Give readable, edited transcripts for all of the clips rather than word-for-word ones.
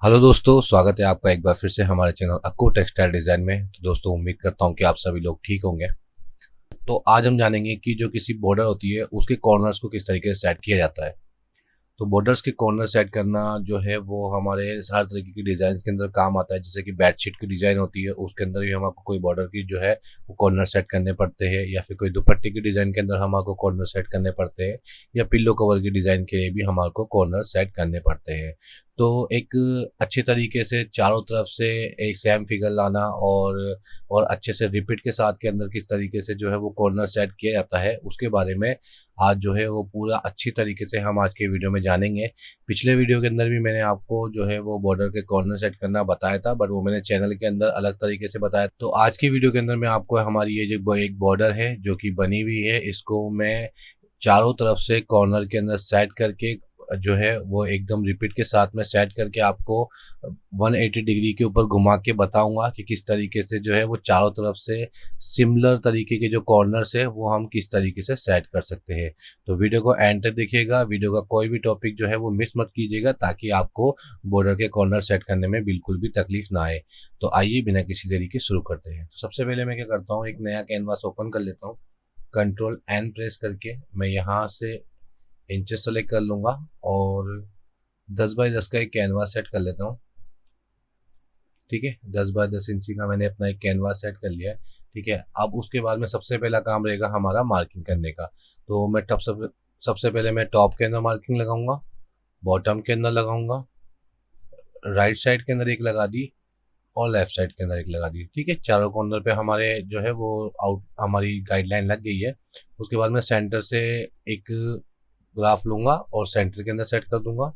Hello दोस्तों, स्वागत है आपका एक बार फिर से हमारे चैनल अक्को टेक्सटाइल डिजाइन में। तो दोस्तों, उम्मीद करता हूं कि आप सभी लोग ठीक होंगे। तो आज हम जानेंगे कि जो किसी बॉर्डर होती है उसके कॉर्नर्स को किस तरीके से सेट किया जाता है। तो बॉर्डर्स के कॉर्नर सेट करना जो है वो हमारे हर तरीके की डिज़ाइन के अंदर काम आता है। जैसे कि बेडशीट की डिज़ाइन होती है, उसके अंदर भी हमको कोई बॉर्डर की जो है वो कॉर्नर सेट करने पड़ते हैं, या फिर कोई दुपट्टे की डिज़ाइन के अंदर हमको कॉर्नर सेट करने पड़ते हैं, या पिल्लो कवर की डिज़ाइन के लिए भी हमको कॉर्नर सेट करने पड़ते हैं। तो एक अच्छे तरीके से चारों तरफ से एक सेम फिगर लाना और अच्छे से रिपीट के साथ के अंदर किस तरीके से जो है वो कॉर्नर सेट किया जाता है, उसके बारे में आज जो है वो पूरा अच्छी तरीके से हम आज के वीडियो में जानेंगे। पिछले वीडियो के अंदर भी मैंने आपको जो है वो बॉर्डर के कॉर्नर सेट करना बताया था, बट वो मैंने चैनल के अंदर अलग तरीके से बताया। तो आज की वीडियो के अंदर मैं आपको हमारी ये जो एक बॉर्डर है जो कि बनी हुई है, इसको मैं चारों तरफ से कॉर्नर के अंदर सेट करके जो है वो एकदम रिपीट के साथ में सेट करके आपको 180 डिग्री के ऊपर घुमा के बताऊंगा कि किस तरीके से जो है वो चारों तरफ से सिमिलर तरीके के जो कॉर्नर्स है वो हम किस तरीके से सेट कर सकते हैं। तो वीडियो को एंड तक देखिएगा, वीडियो का कोई भी टॉपिक जो है वो मिस मत कीजिएगा, ताकि आपको बॉर्डर के कॉर्नर सेट करने में बिल्कुल भी तकलीफ ना आए। तो आइए बिना किसी देरी के शुरू करते हैं। तो सबसे पहले मैं क्या करता हूँ, एक नया कैनवास ओपन कर लेता हूँ। कंट्रोल एन प्रेस करके मैं यहाँ से इंचेस सेलेक्ट कर लूँगा और 10 बाई 10 का एक कैनवास सेट कर लेता हूँ। ठीक है, 10 बाई 10 इंची का मैंने अपना एक कैनवास सेट कर लिया है। ठीक है, अब उसके बाद में सबसे पहला काम रहेगा हमारा मार्किंग करने का। तो मैं सबसे पहले मैं टॉप के अंदर मार्किंग लगाऊंगा, बॉटम के अंदर लगाऊंगा, राइट साइड के अंदर एक लगा दी और लेफ्ट साइड के अंदर एक लगा दी। ठीक है, चारों कॉर्नर पे हमारे जो है वो आउट हमारी गाइडलाइन लग गई है। उसके बाद मैं सेंटर से एक ग्राफ लूंगा और सेंटर के अंदर सेट कर दूंगा।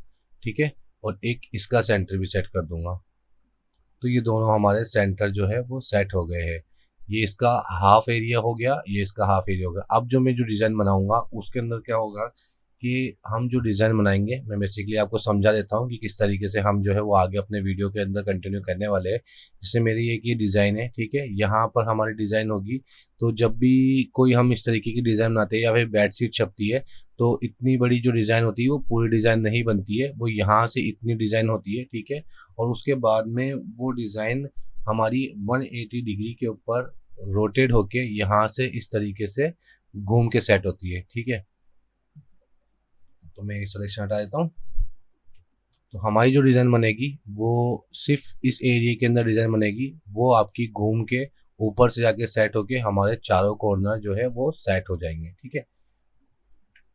ठीक है, और एक इसका सेंटर भी सेट कर दूंगा। तो ये दोनों हमारे सेंटर जो है वो सेट हो गए हैं। ये इसका हाफ एरिया हो गया, ये इसका हाफ एरिया हो गया। अब जो मैं जो डिज़ाइन बनाऊंगा उसके अंदर क्या होगा कि हम जो डिज़ाइन बनाएंगे, मैं बेसिकली आपको समझा देता हूँ कि किस तरीके से हम जो है वो आगे अपने वीडियो के अंदर कंटिन्यू करने वाले हैं। जैसे मेरी एक ये डिज़ाइन है, ठीक है, यहाँ पर हमारी डिज़ाइन होगी। तो जब भी कोई हम इस तरीके की डिज़ाइन बनाते हैं या फिर बेडशीट छपती है, तो इतनी बड़ी जो डिज़ाइन होती है वो पूरी डिज़ाइन नहीं बनती है, वो यहाँ से इतनी डिज़ाइन होती है। ठीक है, और उसके बाद में वो डिज़ाइन हमारी 180 डिग्री के ऊपर रोटेट होके यहाँ से इस तरीके से घूम के सेट होती है। ठीक है, तो मैं सिलेक्शन हटा देता हूँ। तो हमारी जो डिज़ाइन बनेगी वो सिर्फ इस एरिया के अंदर डिज़ाइन बनेगी, वो आपकी घूम के ऊपर से जाके सेट होके हमारे चारों कॉर्नर जो है वो सेट हो जाएंगे। ठीक है,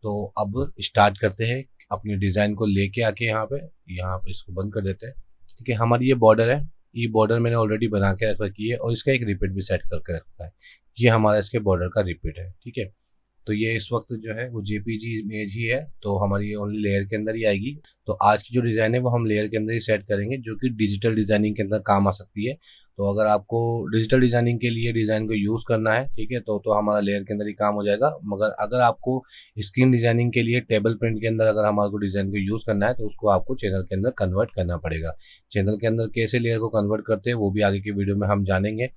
तो अब स्टार्ट करते हैं अपनी डिज़ाइन को लेके आके यहाँ पे इसको बंद कर देते हैं। ठीक है, हमारी ये बॉर्डर है, ये बॉर्डर मैंने ऑलरेडी बना के रख रखी है और इसका एक रिपीट भी सेट करके रखा है। ये हमारा इसके बॉर्डर का रिपीट है। ठीक है, तो ये इस वक्त जो है वो जेपीजी इमेज ही है, तो हमारी ये ओनली लेयर के अंदर ही आएगी। तो आज की जो डिज़ाइन है वो हम लेयर के अंदर ही सेट करेंगे, जो कि डिजिटल डिज़ाइनिंग के अंदर काम आ सकती है। तो अगर आपको डिजिटल डिज़ाइनिंग के लिए डिज़ाइन को यूज़ करना है, ठीक है, तो हमारा लेयर के अंदर ही काम हो जाएगा। मगर अगर आपको स्क्रीन डिज़ाइनिंग के लिए टेबल प्रिंट के अंदर अगर हमारे को डिज़ाइन को यूज़ करना है, तो उसको आपको चैनल के अंदर कन्वर्ट करना पड़ेगा। चैनल के अंदर कैसे लेयर को कन्वर्ट करते हैं वो भी आगे की वीडियो में हम जानेंगे।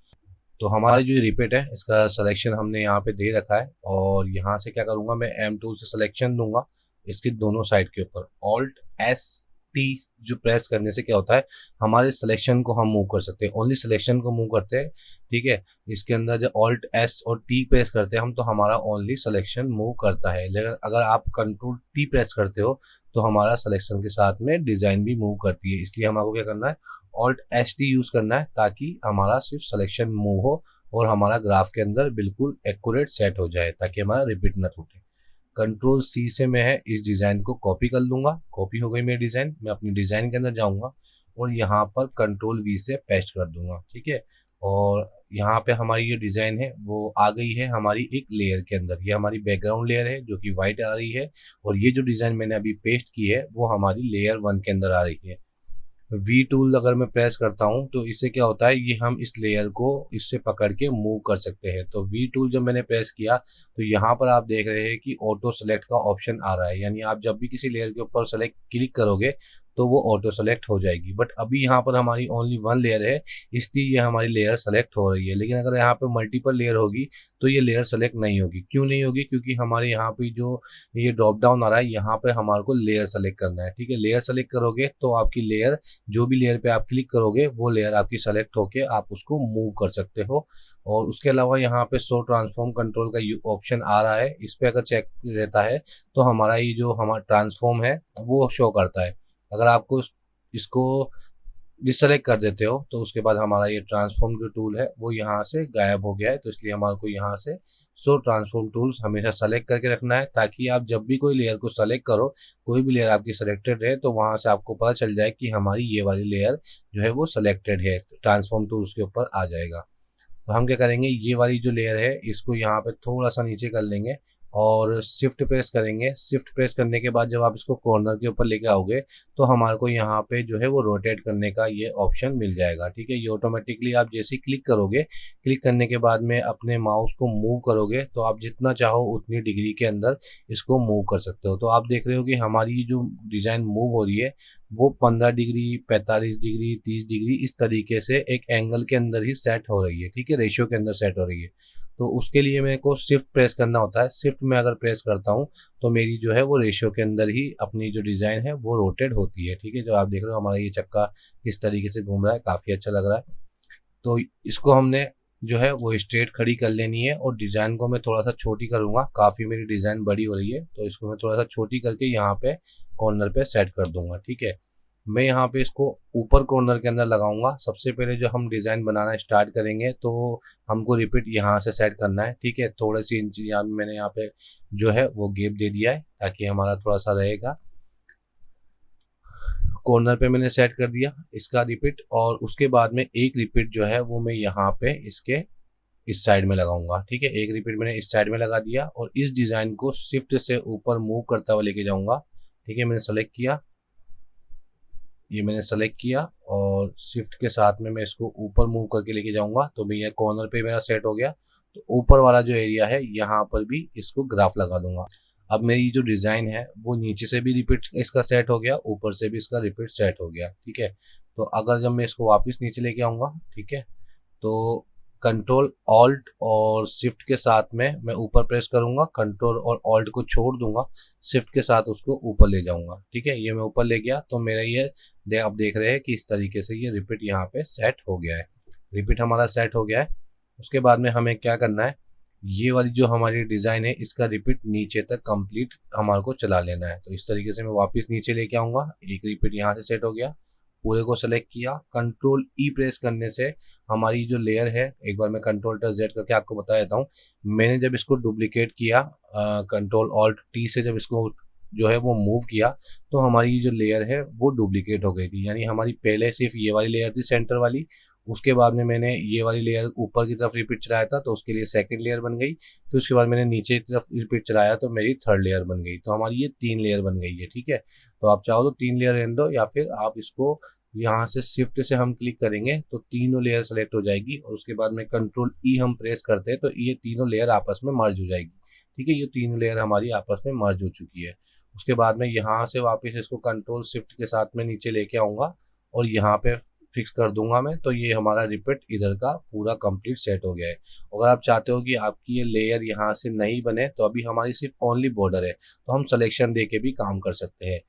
तो हमारा जो रिपीट है इसका सिलेक्शन हमने यहाँ पे दे रखा है, और यहाँ से क्या करूँगा, मैं एम टूल से सिलेक्शन दूंगा इसकी दोनों साइड के ऊपर। ऑल्ट एस टी जो प्रेस करने से क्या होता है, हमारे सिलेक्शन को हम मूव कर सकते हैं, ओनली सिलेक्शन को मूव करते हैं। ठीक है, इसके अंदर जब ऑल्ट एस और टी प्रेस करते हैं हम, तो हमारा ओनली सिलेक्शन मूव करता है। लेकिन अगर आप कंट्रोल टी प्रेस करते हो तो हमारा सिलेक्शन के साथ में डिज़ाइन भी मूव करती है। इसलिए हमको क्या करना है, ऑल्ट एस टी यूज़ करना है, ताकि हमारा सिर्फ सिलेक्शन मूव हो और हमारा ग्राफ के अंदर बिल्कुल एक्यूरेट सेट हो जाए, ताकि हमारा रिपीट ना टूटे। कंट्रोल सी से मैं है इस डिज़ाइन को कॉपी कर लूँगा। कॉपी हो गई मेरी डिज़ाइन, मैं अपनी डिज़ाइन के अंदर जाऊँगा और यहाँ पर कंट्रोल वी से पेस्ट कर दूँगा। ठीक है, और यहाँ पे हमारी ये डिज़ाइन है वो आ गई है हमारी एक लेयर के अंदर। ये हमारी बैकग्राउंड लेयर है जो कि वाइट आ रही है, और ये जो डिज़ाइन मैंने अभी पेस्ट की है वो हमारी लेयर 1 के अंदर आ रही है। वी टूल अगर मैं प्रेस करता हूं तो इससे क्या होता है, ये हम इस लेयर को इससे पकड़ के मूव कर सकते हैं। तो वी टूल जब मैंने प्रेस किया तो यहाँ पर आप देख रहे हैं कि ऑटो सेलेक्ट का ऑप्शन आ रहा है, यानी आप जब भी किसी लेयर के ऊपर सेलेक्ट क्लिक करोगे तो वो ऑटो सेलेक्ट हो जाएगी। बट अभी यहाँ पर हमारी ओनली वन लेयर है, इसलिए ये हमारी लेयर सेलेक्ट हो रही है। लेकिन अगर यहाँ पे मल्टीपल लेयर होगी तो ये लेयर सेलेक्ट नहीं होगी। क्यों नहीं होगी? क्योंकि हमारे यहाँ पे जो ये ड्रॉप डाउन आ रहा है, यहाँ पे हमारे को लेयर सेलेक्ट करना है। ठीक है, लेयर सेलेक्ट करोगे तो आपकी लेयर, जो भी लेयर पे आप क्लिक करोगे वो लेयर आपकी सेलेक्ट होके आप उसको मूव कर सकते हो। और उसके अलावा यहाँ पे शो ट्रांसफॉर्म कंट्रोल का ऑप्शन आ रहा है, इस पे अगर चेक रहता है तो हमारा ये जो हमारा ट्रांसफॉर्म है वो शो करता है। अगर आपको इसको डिसलेक्ट कर देते हो तो उसके बाद हमारा ये ट्रांसफॉर्म जो टूल है वो यहाँ से गायब हो गया है। तो इसलिए हमारे को यहाँ से शो ट्रांसफॉर्म टूल्स हमेशा सेलेक्ट करके रखना है, ताकि आप जब भी कोई लेयर को सेलेक्ट करो, कोई भी लेयर आपकी सेलेक्टेड है, तो वहाँ से आपको पता चल जाए कि हमारी ये वाली लेयर जो है वो सेलेक्टेड है, ट्रांसफॉर्म टूल्स के ऊपर आ जाएगा। तो हम क्या करेंगे, ये वाली जो लेयर है इसको यहाँ पे थोड़ा सा नीचे कर लेंगे और शिफ्ट प्रेस करेंगे। शिफ्ट प्रेस करने के बाद जब आप इसको कॉर्नर के ऊपर लेके आओगे तो हमारे को यहाँ पे जो है वो रोटेट करने का ये ऑप्शन मिल जाएगा। ठीक है, ये ऑटोमेटिकली आप जैसे ही क्लिक करोगे, क्लिक करने के बाद में अपने माउस को मूव करोगे तो आप जितना चाहो उतनी डिग्री के अंदर इसको मूव कर सकते हो। तो आप देख रहे हो कि हमारी जो डिज़ाइन मूव हो रही है वो 15 डिग्री, 45 डिग्री, 30 डिग्री इस तरीके से एक एंगल के अंदर ही सेट हो रही है। ठीक है, रेशियो के अंदर सेट हो रही है। तो उसके लिए मेरे को शिफ्ट प्रेस करना होता है। शिफ्ट में अगर प्रेस करता हूँ तो मेरी जो है वो रेशियो के अंदर ही अपनी जो डिज़ाइन है वो रोटेट होती है। ठीक है, जो आप देख रहे हो हमारा ये चक्का किस तरीके से घूम रहा है, काफ़ी अच्छा लग रहा है। तो इसको हमने जो है वो स्ट्रेट खड़ी कर लेनी है और डिज़ाइन को मैं थोड़ा सा छोटी करूँगा। काफ़ी मेरी डिज़ाइन बड़ी हो रही है तो इसको मैं थोड़ा सा छोटी करके यहाँ पे कॉर्नर पे सेट कर दूंगा। ठीक है, मैं यहाँ पे इसको ऊपर कॉर्नर के अंदर लगाऊंगा। सबसे पहले जो हम डिज़ाइन बनाना स्टार्ट करेंगे तो हमको रिपीट यहाँ से सेट करना है। ठीक है, थोड़े सी इंच यहाँ मैंने यहाँ पे जो है वो गैप दे दिया है ताकि हमारा थोड़ा सा रहेगा। कॉर्नर पे मैंने सेट कर दिया इसका रिपीट, और उसके बाद में एक रिपीट जो है वो मैं यहाँ पे इसके इस साइड में लगाऊंगा। ठीक है, एक रिपीट मैंने इस साइड में लगा दिया और इस डिज़ाइन को शिफ्ट से ऊपर मूव करता हुआ लेके जाऊंगा। ठीक है, मैंने सेलेक्ट किया, ये मैंने सेलेक्ट किया और शिफ्ट के साथ में मैं इसको ऊपर मूव करके लेके जाऊंगा। तो भैया कॉर्नर पे मेरा सेट हो गया। तो ऊपर वाला जो एरिया है यहाँ पर भी इसको ग्राफ लगा दूंगा। अब मेरी जो डिज़ाइन है वो नीचे से भी रिपीट इसका सेट हो गया, ऊपर से भी इसका रिपीट सेट हो गया। ठीक है, तो अगर जब मैं इसको वापस नीचे लेके आऊँगा, ठीक है, तो कंट्रोल ऑल्ट और शिफ्ट के साथ में मैं ऊपर प्रेस करूंगा, कंट्रोल और ऑल्ट को छोड़ दूंगा, शिफ्ट के साथ उसको ऊपर ले जाऊंगा। ठीक है, ये मैं ऊपर ले गया तो मेरा ये आप देख रहे हैं कि इस तरीके से ये रिपीट यहाँ पे सेट हो गया है। रिपीट हमारा सेट हो गया है। उसके बाद में हमें क्या करना है, ये वाली जो हमारी डिज़ाइन है इसका रिपीट नीचे तक कंप्लीट हमारे को चला लेना है। तो इस तरीके से मैं वापस नीचे लेके आऊँगा। एक रिपीट यहाँ से सेट हो गया, पूरे को सेलेक्ट किया, कंट्रोल ई प्रेस करने से हमारी जो लेयर है, एक बार मैं कंट्रोल + Z करके आपको बता देता हूँ। मैंने जब इसको डुप्लीकेट किया, कंट्रोल ऑल्ट टी से जब इसको जो है वो मूव किया तो हमारी जो लेयर है वो डुप्लीकेट हो गई थी। यानी हमारी पहले सिर्फ ये वाली लेयर थी सेंटर वाली, उसके बाद में मैंने ये वाली लेयर ऊपर की तरफ रिपीट चलाया था तो उसके लिए सेकंड लेयर बन गई। फिर उसके बाद मैंने नीचे की तरफ रिपीट चलाया तो मेरी थर्ड लेयर बन गई। तो हमारी ये 3 लेयर बन गई है। ठीक है, तो आप चाहो तो 3 लेयर रहने दो, या फिर आप इसको यहाँ से शिफ्ट से हम क्लिक करेंगे तो तीनों लेयर सेलेक्ट हो जाएगी और उसके बाद में कंट्रोल ई हम प्रेस करते हैं तो ये तीनों लेयर आपस में मर्ज हो जाएगी। ठीक है, ये तीनों लेयर हमारी आपस में मर्ज हो चुकी है। उसके बाद में यहाँ से वापस इसको कंट्रोल शिफ्ट के साथ में नीचे लेके आऊँगा और यहाँ पे फिक्स कर दूंगा मैं। तो ये हमारा रिपीट इधर का पूरा कंप्लीट सेट हो गया है। अगर आप चाहते हो कि आपकी ये लेयर यहाँ से नहीं बने तो अभी हमारी सिर्फ ओनली बॉर्डर है, तो हम सिलेक्शन दे के भी काम कर सकते हैं।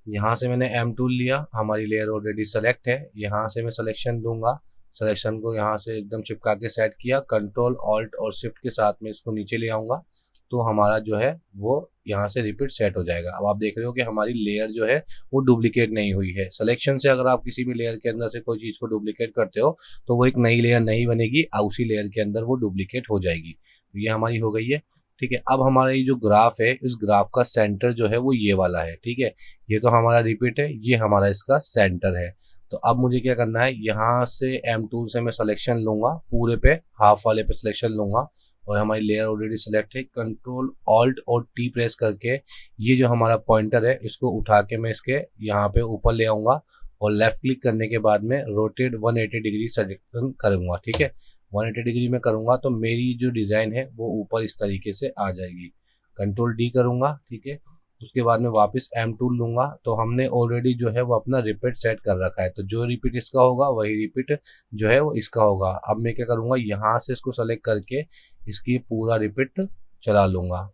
यहाँ से मैंने M टूल लिया, हमारी लेयर ऑलरेडी सेलेक्ट है, यहाँ से मैं सिलेक्शन दूंगा, सिलेक्शन को यहाँ से एकदम चिपका के सेट किया, कंट्रोल ऑल्ट और शिफ्ट के साथ में इसको नीचे ले आऊँगा तो हमारा जो है वो यहाँ से रिपीट सेट हो जाएगा। अब आप देख रहे हो कि हमारी लेयर जो है वो डुप्लीकेट नहीं हुई है। सिलेक्शन से अगर आप किसी भी लेयर के अंदर से कोई चीज़ को डुप्लीकेट करते हो तो वो एक नई लेयर नहीं बनेगी, उसी लेयर के अंदर वो डुप्लीकेट हो जाएगी। ये हमारी हो गई है। ठीक है, अब हमारा ये जो ग्राफ है, इस ग्राफ का सेंटर जो है वो ये वाला है। ठीक है, ये तो हमारा रिपीट है, ये हमारा इसका सेंटर है। तो अब मुझे क्या करना है, यहाँ से M टूल से मैं सिलेक्शन लूँगा, पूरे पे हाफ वाले पे सिलेक्शन लूँगा और हमारी लेयर ऑलरेडी सिलेक्ट है। कंट्रोल ऑल्ट और टी प्रेस करके ये जो हमारा पॉइंटर है इसको उठा के मैं इसके यहाँ पे ऊपर ले आऊँगा और लेफ्ट क्लिक करने के बाद में रोटेट 180 डिग्री सेलेक्शन करूँगा। ठीक है, 180 डिग्री में करूँगा तो मेरी जो डिज़ाइन है वो ऊपर इस तरीके से आ जाएगी। कंट्रोल डी करूँगा, ठीक है, उसके बाद में वापस एम टूल लूँगा। तो हमने ऑलरेडी जो है वो अपना रिपीट सेट कर रखा है, तो जो रिपीट इसका होगा वही रिपीट जो है वो इसका होगा। अब मैं क्या करूँगा, यहाँ से इसको सेलेक्ट करके इसकी पूरा रिपीट चला लूँगा।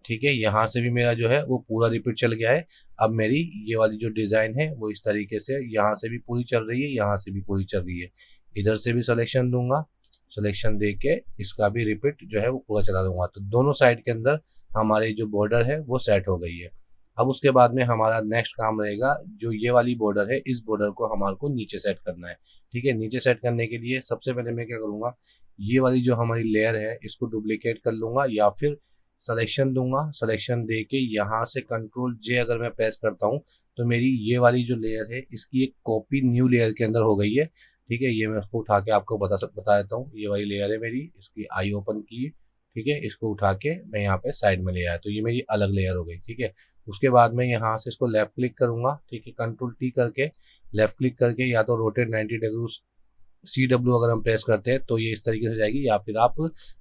ठीक है, यहाँ से भी मेरा जो है वो पूरा रिपीट चल गया है। अब मेरी ये वाली जो डिज़ाइन है वो इस तरीके से यहाँ से भी पूरी चल रही है, यहाँ से भी पूरी चल रही है। इधर से भी सिलेक्शन दूंगा, सिलेक्शन दे के इसका भी रिपीट जो है वो पूरा चला दूंगा। तो दोनों साइड के अंदर हमारी जो बॉर्डर है वो सेट हो गई है। अब उसके बाद में हमारा नेक्स्ट काम रहेगा, जो ये वाली बॉर्डर है इस बॉर्डर को हमारे को नीचे सेट करना है। ठीक है, नीचे सेट करने के लिए सबसे पहले मैं क्या करूँगा, ये वाली जो हमारी लेयर है इसको डुप्लीकेट कर लूँगा या फिर सिलेक्शन दूंगा। सिलेक्शन दे के यहाँ से कंट्रोल जे अगर मैं प्रेस करता हूँ तो मेरी ये वाली जो लेयर है इसकी एक कॉपी न्यू लेयर के अंदर हो गई है। ठीक है, ये मैं उसको उठा के आपको बता देता हूँ। ये वाली लेयर है मेरी, इसकी आई ओपन की। ठीक है, इसको उठा के मैं यहाँ पे साइड में ले आया, तो ये मेरी अलग लेयर हो गई। ठीक है, उसके बाद में यहाँ से इसको लेफ्ट क्लिक करूँगा। ठीक है, कंट्रोल टी करके लेफ्ट क्लिक करके या तो रोटेट 90 डिग्री CW अगर हम प्रेस करते हैं तो ये इस तरीके से जाएगी, या फिर आप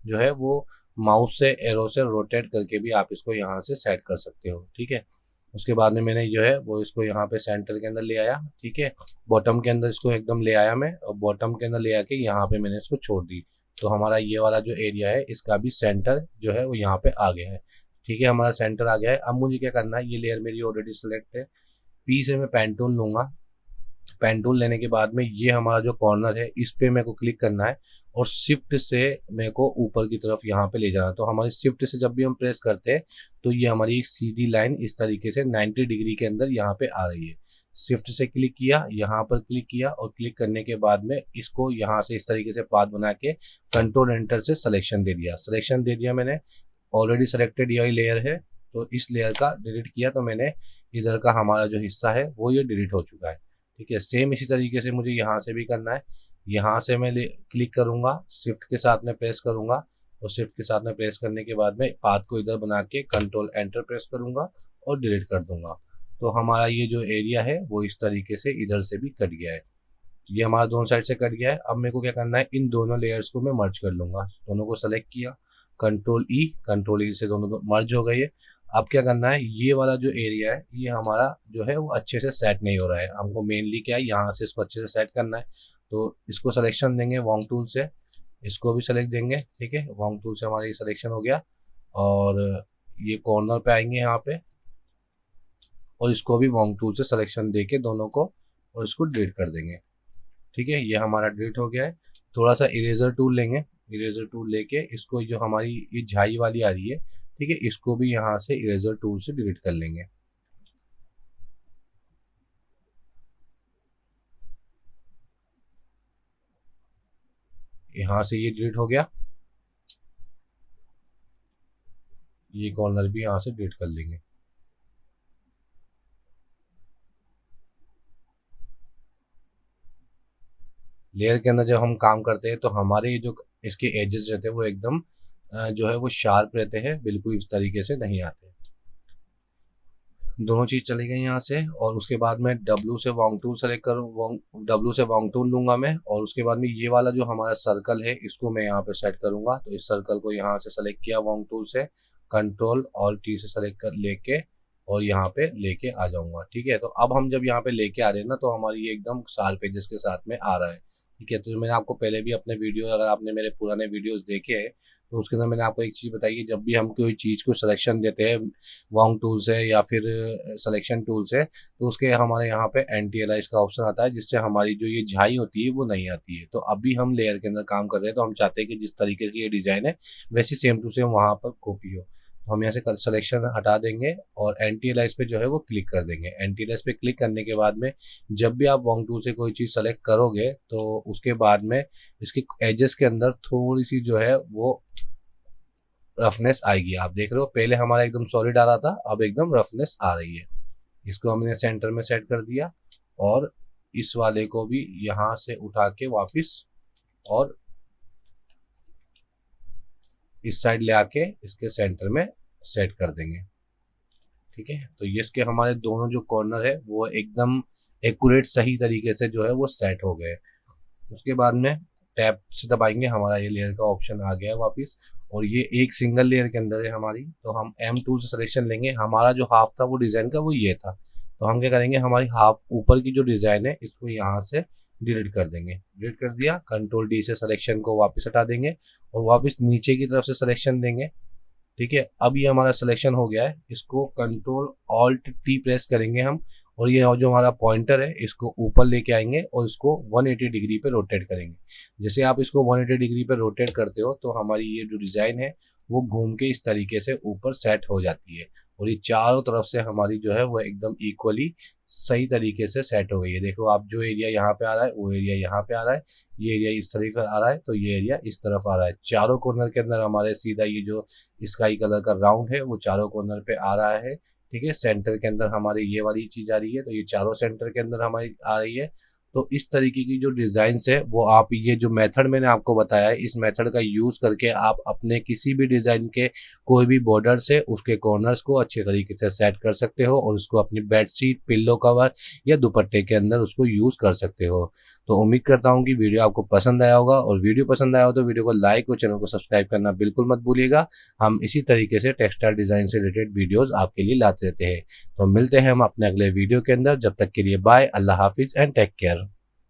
जो है वो माउस से एरो से रोटेट करके भी आप इसको यहाँ से सेट कर सकते हो। ठीक है, उसके बाद में मैंने जो है वो इसको यहाँ पे सेंटर के अंदर ले आया। ठीक है, बॉटम के अंदर इसको एकदम ले आया मैं, और बॉटम के अंदर ले आके यहाँ पे मैंने इसको छोड़ दी। तो हमारा ये वाला जो एरिया है इसका भी सेंटर जो है वो यहाँ पे आ गया है। ठीक है, हमारा सेंटर आ गया है। अब मुझे क्या करना है, ये लेयर मेरी ऑलरेडी सिलेक्ट है। पी से मैं पेन टूल लूँगा। पेन टूल लेने के बाद में ये हमारा जो कॉर्नर है इस पे मेरे को क्लिक करना है और शिफ्ट से मेरे को ऊपर की तरफ यहाँ पे ले जाना है। तो हमारी शिफ्ट से जब भी हम प्रेस करते हैं तो ये हमारी एक सीधी लाइन इस तरीके से 90 डिग्री के अंदर यहाँ पे आ रही है। शिफ्ट से क्लिक किया, यहाँ पर क्लिक किया, और क्लिक करने के बाद में इसको यहाँ से इस तरीके से पाथ बना के कंट्रोल एंटर से सिलेक्शन दे दिया। सिलेक्शन दे दिया मैंने, ऑलरेडी सेलेक्टेड ये लेयर है तो इस लेयर का डिलीट किया, तो मैंने इधर का हमारा जो हिस्सा है वो ये डिलीट हो चुका है। ठीक है, सेम इसी तरीके से मुझे यहाँ से भी करना है। यहाँ से मैं क्लिक करूँगा, शिफ्ट के साथ में प्रेस करूँगा, और शिफ्ट के साथ में प्रेस करने के बाद में पाथ को इधर बना के कंट्रोल एंटर प्रेस करूँगा और डिलीट कर दूँगा। तो हमारा ये जो एरिया है वो इस तरीके से इधर से भी कट गया है। ये हमारा दोनों साइड से कट गया है। अब मेरे को क्या करना है, इन दोनों लेयर्स को मैं मर्ज कर लूँगा। दोनों को सेलेक्ट किया, कंट्रोल ई से दोनों मर्ज हो गई है। अब क्या करना है, ये वाला जो एरिया है ये हमारा जो है वो अच्छे से सेट नहीं हो रहा है। हमको मेनली क्या है, यहाँ से इसको अच्छे से सेट करना है। तो इसको सिलेक्शन देंगे वॉन्ग टूल से, इसको भी सेलेक्ट देंगे। ठीक है, वॉन्ग टूल से हमारा ये सिलेक्शन हो गया, और ये कॉर्नर पे आएंगे यहाँ पे, और इसको भी वॉन्ग टूल से सिलेक्शन दे के दोनों को, और इसको डिलीट कर देंगे। ठीक है, ये हमारा डिलीट हो गया है। थोड़ा सा इरेजर टूल लेंगे, इरेजर टूल लेके इसको जो हमारी ये झाई वाली आ रही है, ठीक है, इसको भी यहाँ से इरेजर टूल से डिलीट कर लेंगे। यहाँ से ये डिलीट हो गया, ये कॉर्नर भी यहाँ से डिलीट कर लेंगे। लेयर के अंदर जब हम काम करते हैं तो हमारे जो इसके एजेस रहते हैं वो एकदम जो है वो शार्प रहते हैं, बिल्कुल इस तरीके से नहीं आते। दोनों चीज़ चली गई यहाँ से, और उसके बाद मैं W से वॉन्ग टूल सेलेक्ट करूँ, W से वॉन्ग टूल लूँगा मैं, और उसके बाद में ये वाला जो हमारा सर्कल है इसको मैं यहाँ पे सेट करूँगा। तो इस सर्कल को यहाँ से सेलेक्ट किया वॉन्ग टूल से, कंट्रोल और T से सेलेक्ट कर लेके और यहाँ पे लेके आ जाऊँगा। ठीक है, तो अब हम जब यहाँ पे लेके आ रहे हैं ना, तो हमारी ये एकदम शार्प एजेस के साथ में आ रहा है। ठीक है, तो मैंने आपको पहले भी अपने वीडियो, अगर आपने मेरे पुराने वीडियोस देखे हैं तो उसके अंदर मैंने आपको एक चीज़ बताई है, जब भी हम कोई चीज़ को सिलेक्शन देते हैं वॉन्ग टूल से या फिर सिलेक्शन टूल से, तो उसके हमारे यहाँ पे एंटी एलाइज का ऑप्शन आता है, जिससे हमारी जो ये झाई होती है वो नहीं आती है। तो अभी हम लेयर के अंदर काम कर रहे हैं, तो हम चाहते हैं कि जिस तरीके की ये डिज़ाइन है वैसी सेम टू सेम वहाँ पर कॉपी हो। तो हम यहाँ से सिलेक्शन हटा देंगे और एंटी एलाइज पे जो है वो क्लिक कर देंगे। एंटी एलाइज पे क्लिक करने के बाद में जब भी आप वॉन्ग टूल से कोई चीज़ सेलेक्ट करोगे तो उसके बाद में इसके एजेस के अंदर थोड़ी सी जो है वो रफनेस आएगी। आप देख रहे हो, पहले हमारा एकदम सॉलिड आ रहा था, अब एकदम रफनेस आ रही है। इसको हमने सेंटर में सेट कर दिया, और इस वाले को भी यहाँ से उठा के वापस और इस साइड ले आके इसके सेंटर में सेट कर देंगे। ठीक है, तो ये इसके हमारे दोनों जो कॉर्नर है वो एकदम एक्यूरेट सही तरीके से जो है वो सेट हो गए। उसके बाद में टैब से दबाएंगे, हमारा ये लेयर का ऑप्शन आ गया है वापस, और ये एक सिंगल लेयर के अंदर है हमारी। तो हम M टूल से सिलेक्शन लेंगे। हमारा जो हाफ था वो डिज़ाइन का वो ये था, तो हम क्या करेंगे, हमारी हाफ ऊपर की जो डिज़ाइन है इसको यहाँ से डिलीट कर देंगे। डिलीट कर दिया, Ctrl+D से सिलेक्शन को वापस हटा देंगे और वापस नीचे की तरफ से सिलेक्शन देंगे। ठीक है, अब ये हमारा सिलेक्शन हो गया है। इसको Ctrl+Alt+T प्रेस करेंगे हम, और ये जो हमारा पॉइंटर है इसको ऊपर लेके आएंगे और इसको 180 डिग्री पे रोटेट करेंगे। जैसे आप इसको 180 डिग्री पे रोटेट करते हो तो हमारी ये जो डिज़ाइन है वो घूम के इस तरीके से ऊपर सेट हो जाती है, और ये चारों तरफ से हमारी जो है वो एकदम इक्वली सही तरीके से सेट हो गई है। देखो आप, जो एरिया यहाँ पे आ रहा है वो एरिया यहाँ पे आ रहा है, ये एरिया इस तरफ आ रहा है तो ये एरिया इस तरफ आ रहा है। चारों कॉर्नर के अंदर हमारे सीधा ये जो स्काई कलर का राउंड है वो चारों कॉर्नर पे आ रहा है। ठीक है, सेंटर के अंदर हमारी ये वाली चीज़ आ रही है, तो ये चारों सेंटर के अंदर हमारी आ रही है। तो इस तरीके की जो डिज़ाइंस है वो आप, ये जो मेथड मैंने आपको बताया है, इस मेथड का यूज़ करके आप अपने किसी भी डिज़ाइन के कोई भी बॉर्डर से उसके कॉर्नर्स को अच्छे तरीके से सेट कर सकते हो और उसको अपनी बेडशीट, पिल्लो कवर या दुपट्टे के अंदर उसको यूज़ कर सकते हो। तो उम्मीद करता हूँ कि वीडियो आपको पसंद आया होगा, और वीडियो पसंद आया हो तो वीडियो को लाइक और चैनल को सब्सक्राइब करना बिल्कुल मत भूलिएगा। हम इसी तरीके से टेक्सटाइल डिज़ाइन से रिलेटेड वीडियोज़ आपके लिए लाते रहते हैं। तो मिलते हैं हम अपने अगले वीडियो के अंदर। जब तक के लिए बाय, अल्लाह हाफिज़ एंड टेक केयर।